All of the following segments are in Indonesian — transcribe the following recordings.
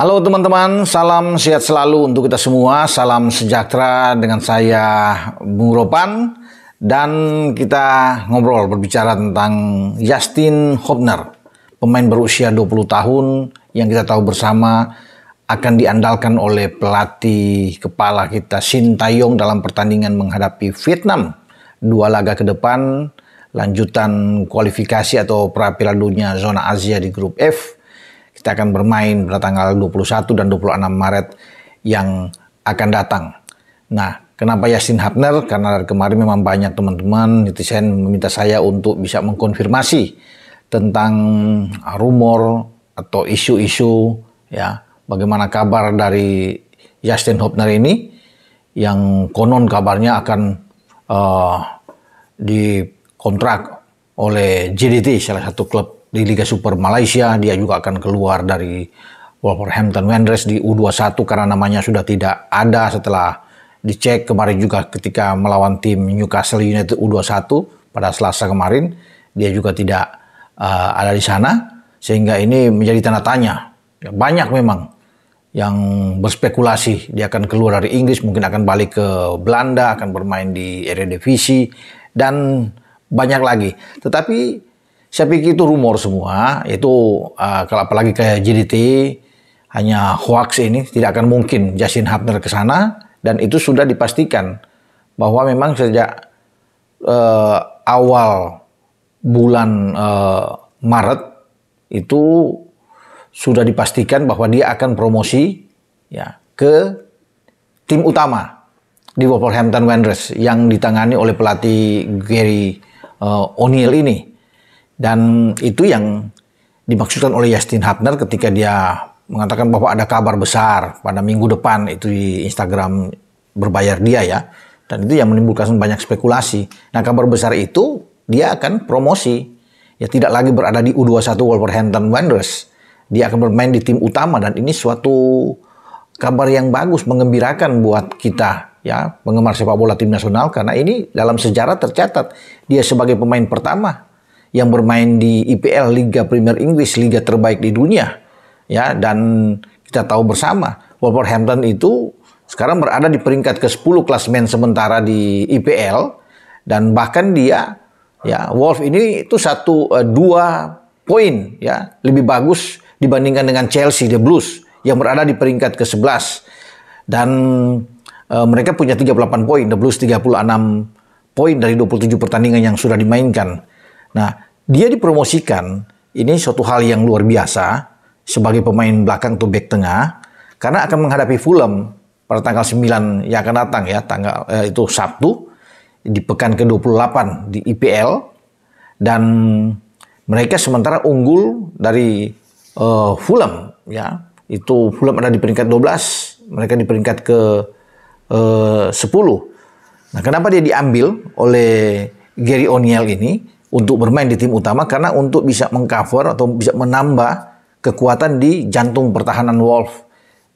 Halo teman-teman, salam sehat selalu untuk kita semua, salam sejahtera dengan saya Bung Ropan. Dan kita berbicara tentang Justin Hobner, pemain berusia 20 tahun yang kita tahu bersama akan diandalkan oleh pelatih kepala kita Shin Tae-yong dalam pertandingan menghadapi Vietnam. 2 laga ke depan, lanjutan kualifikasi atau pra-Piala Dunia zona Asia di grup F. Kita akan bermain pada tanggal 21 dan 26 Maret yang akan datang. Nah, kenapa Justin Hobner? Karena dari kemarin memang banyak teman-teman netizen meminta saya untuk bisa mengkonfirmasi tentang rumor atau isu-isu, ya, bagaimana kabar dari Justin Hobner ini yang konon kabarnya akan dikontrak oleh JDT, salah satu klub di Liga Super Malaysia. Dia juga akan keluar dari Wolverhampton Wanderers di U21 karena namanya sudah tidak ada setelah dicek kemarin juga ketika melawan tim Newcastle United U21 pada Selasa kemarin. Dia juga tidak ada di sana, sehingga ini menjadi tanda tanya. Ya, banyak memang yang berspekulasi dia akan keluar dari Inggris, mungkin akan balik ke Belanda, akan bermain di Eredivisie, dan banyak lagi. Tetapi saya pikir itu rumor semua, itu kalau apalagi kayak JDT, hanya hoax ini, tidak akan mungkin Justin Hobner ke sana, dan itu sudah dipastikan bahwa memang sejak awal bulan Maret itu sudah dipastikan bahwa dia akan promosi, ya, ke tim utama di Wolverhampton Wanderers yang ditangani oleh pelatih Gary O'Neill ini. Dan itu yang dimaksudkan oleh Justin Hobner ketika dia mengatakan bahwa ada kabar besar pada minggu depan, itu di Instagram berbayar dia, ya. Dan itu yang menimbulkan banyak spekulasi. Nah, kabar besar itu dia akan promosi. Ya, tidak lagi berada di U21 Wolverhampton Wanderers. Dia akan bermain di tim utama, dan ini suatu kabar yang bagus, menggembirakan buat kita, ya, penggemar sepak bola tim nasional, karena ini dalam sejarah tercatat dia sebagai pemain pertama yang bermain di IPL, Liga Premier Inggris, liga terbaik di dunia, ya. Dan kita tahu bersama Wolverhampton itu sekarang berada di peringkat ke-10 klasemen sementara di IPL, dan bahkan dia, ya, Wolves ini itu 2 poin, ya, lebih bagus dibandingkan dengan Chelsea The Blues yang berada di peringkat ke-11, dan mereka punya 38 poin, The Blues 36 poin dari 27 pertandingan yang sudah dimainkan. Nah, dia dipromosikan, ini suatu hal yang luar biasa sebagai pemain belakang atau bek tengah, karena akan menghadapi Fulham pada tanggal 9 yang akan datang, ya, itu Sabtu di pekan ke-28 di IPL, dan mereka sementara unggul dari Fulham, ya. Itu Fulham ada di peringkat 12, mereka di peringkat ke-10. Nah, kenapa dia diambil oleh Gary O'Neill ini untuk bermain di tim utama? Karena untuk bisa mengcover atau bisa menambah kekuatan di jantung pertahanan Wolves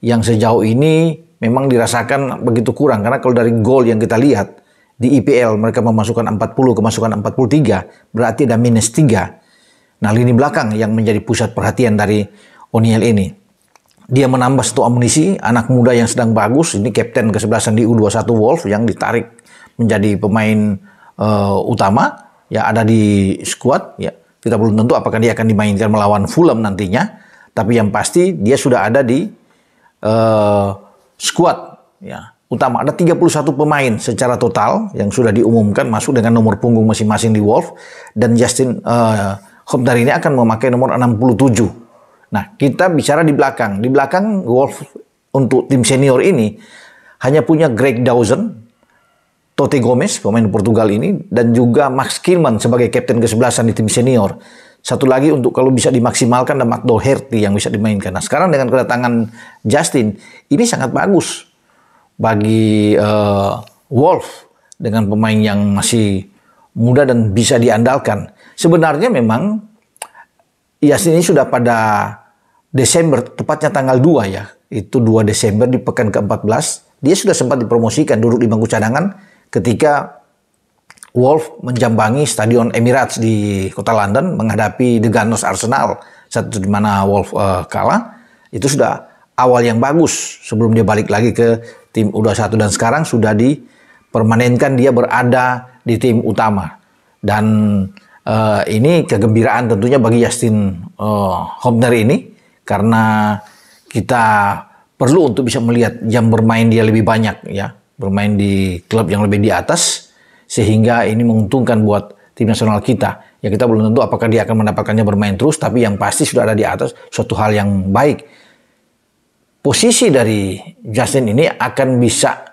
yang sejauh ini memang dirasakan begitu kurang. Karena kalau dari gol yang kita lihat di IPL mereka memasukkan 40, kemasukan 43, berarti ada minus 3. Nah, lini belakang yang menjadi pusat perhatian dari O'Neill ini. Dia menambah satu amunisi, anak muda yang sedang bagus, ini kapten ke-11 di U21 Wolves yang ditarik menjadi pemain utama, ya, ada di skuad, ya. Kita belum tentu apakah dia akan dimainkan melawan Fulham nantinya, tapi yang pasti dia sudah ada di skuad, ya, utama. Ada 31 pemain secara total yang sudah diumumkan masuk dengan nomor punggung masing-masing di Wolves, dan Justin Hobner ini akan memakai nomor 67. Nah, kita bicara di belakang. Di belakang Wolves untuk tim senior ini hanya punya Greg Dawson, Tote Gomes, pemain Portugal ini, dan juga Max Kilman sebagai kapten ke-11 di tim senior. Satu lagi untuk kalau bisa dimaksimalkan ada Matt Doherty yang bisa dimainkan. Nah, sekarang dengan kedatangan Justin, ini sangat bagus bagi Wolves dengan pemain yang masih muda dan bisa diandalkan. Sebenarnya memang Justin ini sudah pada Desember, tepatnya tanggal 2, ya. Itu 2 Desember di pekan ke-14, dia sudah sempat dipromosikan duduk di bangku cadangan ketika Wolves menjambangi Stadion Emirates di kota London menghadapi The Gunners Arsenal, satu di mana Wolves kalah. Itu sudah awal yang bagus sebelum dia balik lagi ke tim U21 dan sekarang sudah dipermanenkan dia berada di tim utama. Dan ini kegembiraan tentunya bagi Justin Hubner ini, karena kita perlu untuk bisa melihat jam bermain dia lebih banyak ya, bermain di klub yang lebih di atas, sehingga ini menguntungkan buat tim nasional kita. Ya kita belum tentu apakah dia akan mendapatkannya bermain terus, tapi yang pasti sudah ada di atas, suatu hal yang baik. Posisi dari Justin ini akan bisa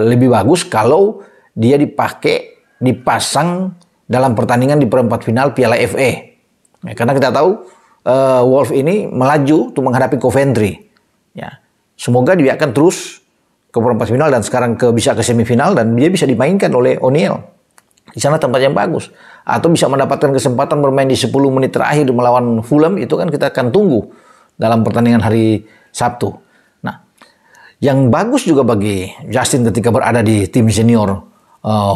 lebih bagus kalau dia dipasang dalam pertandingan di perempat final Piala FA. Ya, karena kita tahu Wolf ini melaju untuk menghadapi Coventry. Ya, semoga dia akan terus ke perempat final dan sekarang bisa ke semifinal dan dia bisa dimainkan oleh O'Neill. Di sana tempat yang bagus. Atau bisa mendapatkan kesempatan bermain di 10 menit terakhir melawan Fulham, itu kan kita akan tunggu dalam pertandingan hari Sabtu. Nah, yang bagus juga bagi Justin ketika berada di tim senior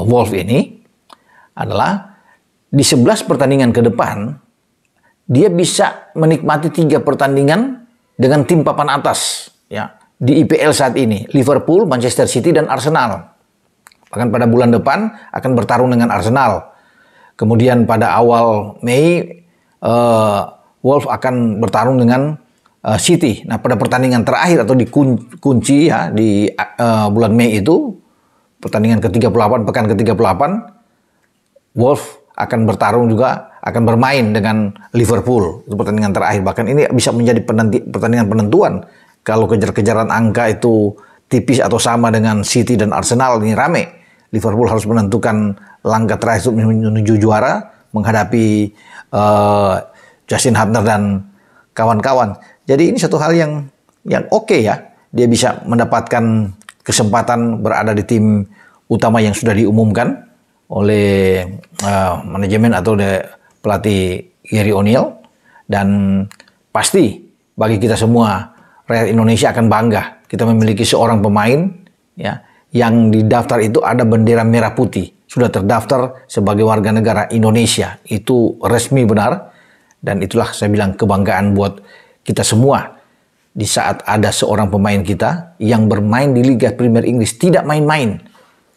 Wolf ini adalah di 11 pertandingan ke depan dia bisa menikmati 3 pertandingan dengan tim papan atas ya di IPL saat ini, Liverpool, Manchester City dan Arsenal. Bahkan pada bulan depan akan bertarung dengan Arsenal. Kemudian pada awal Mei Wolf akan bertarung dengan City. Nah, pada pertandingan terakhir atau di kunci ya di bulan Mei itu pertandingan ke-38 pekan ke-38 Wolf akan bertarung juga, akan bermain dengan Liverpool. Itu pertandingan terakhir. Bahkan ini bisa menjadi pertandingan penentuan. Kalau kejar-kejaran angka itu tipis atau sama dengan City dan Arsenal, ini rame. Liverpool harus menentukan langkah terakhir untuk menuju juara, menghadapi Justin Hubner dan kawan-kawan. Jadi ini satu hal yang oke ya. Dia bisa mendapatkan kesempatan berada di tim utama yang sudah diumumkan oleh manajemen atau pelatih Gary O'Neill, dan pasti bagi kita semua rakyat Indonesia akan bangga kita memiliki seorang pemain ya yang di daftar itu ada bendera merah putih, sudah terdaftar sebagai warga negara Indonesia. Itu resmi benar, dan itulah saya bilang kebanggaan buat kita semua di saat ada seorang pemain kita yang bermain di Liga Premier Inggris, tidak main-main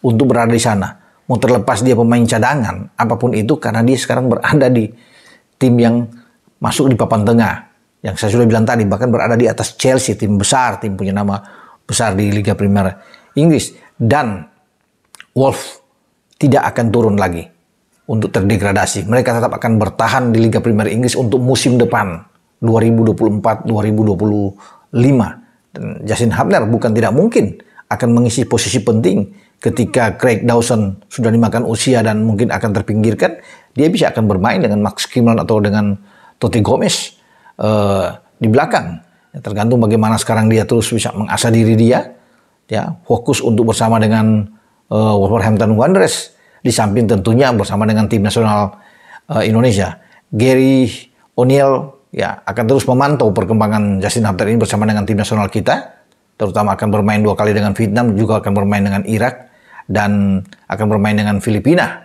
untuk berada di sana. Mau terlepas dia pemain cadangan, apapun itu, karena dia sekarang berada di tim yang masuk di papan tengah. Yang saya sudah bilang tadi, bahkan berada di atas Chelsea, tim besar, tim punya nama besar di Liga Premier Inggris. Dan Wolf tidak akan turun lagi untuk terdegradasi. Mereka tetap akan bertahan di Liga Premier Inggris untuk musim depan, 2024-2025. Dan Justin Hubner bukan tidak mungkin akan mengisi posisi penting. Ketika Craig Dawson sudah dimakan usia dan mungkin akan terpinggirkan, dia bisa akan bermain dengan Max Kimlan atau dengan Totti Gomez di belakang. Ya, tergantung bagaimana sekarang dia terus bisa mengasah diri dia, ya fokus untuk bersama dengan Wolverhampton Wanderers, di samping tentunya bersama dengan tim nasional Indonesia. Gary O'Neill ya akan terus memantau perkembangan Justin Hubner ini bersama dengan tim nasional kita, terutama akan bermain 2 kali dengan Vietnam, juga akan bermain dengan Irak, dan akan bermain dengan Filipina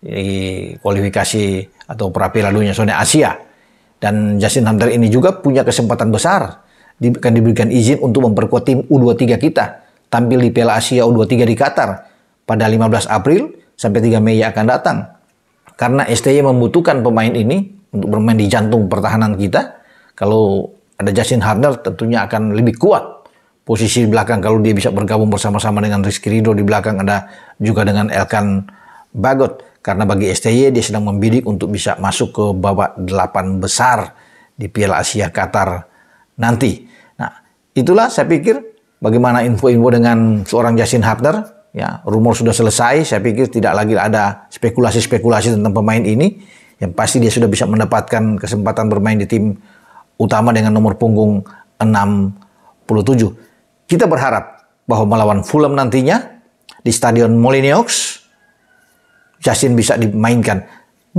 di kualifikasi atau pra-Piala Dunia zona Asia. Dan Justin Hubner ini juga punya kesempatan besar, akan diberikan izin untuk memperkuat tim U23 kita, tampil di Piala Asia U23 di Qatar pada 15 April sampai 3 Mei yang akan datang. Karena STY membutuhkan pemain ini untuk bermain di jantung pertahanan kita. Kalau ada Justin Hubner tentunya akan lebih kuat posisi di belakang kalau dia bisa bergabung bersama-sama dengan Rizky Ridho. Di belakang ada juga dengan Elkan Bagot. Karena bagi STY dia sedang membidik untuk bisa masuk ke babak 8 besar di Piala Asia Qatar nanti. Nah, itulah saya pikir bagaimana info-info dengan seorang Justin Hubner. Ya, rumor sudah selesai. Saya pikir tidak lagi ada spekulasi-spekulasi tentang pemain ini. Yang pasti dia sudah bisa mendapatkan kesempatan bermain di tim utama dengan nomor punggung 67. Kita berharap bahwa melawan Fulham nantinya di Stadion Molineux, Justin bisa dimainkan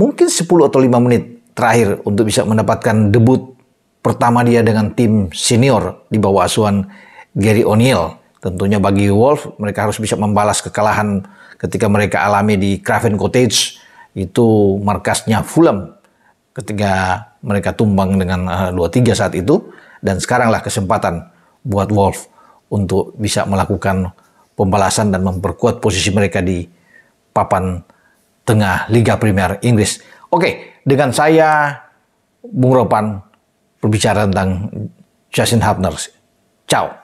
mungkin 10 atau 5 menit terakhir untuk bisa mendapatkan debut pertama dia dengan tim senior di bawah asuhan Gary O'Neill. Tentunya bagi Wolf, mereka harus bisa membalas kekalahan ketika mereka alami di Craven Cottage, itu markasnya Fulham, ketika mereka tumbang dengan 2-3 saat itu. dan sekaranglah kesempatan buat Wolves untuk bisa melakukan pembalasan dan memperkuat posisi mereka di papan tengah Liga Premier Inggris. Oke, dengan saya Bung Ropan berbicara tentang Justin Hubner. Ciao.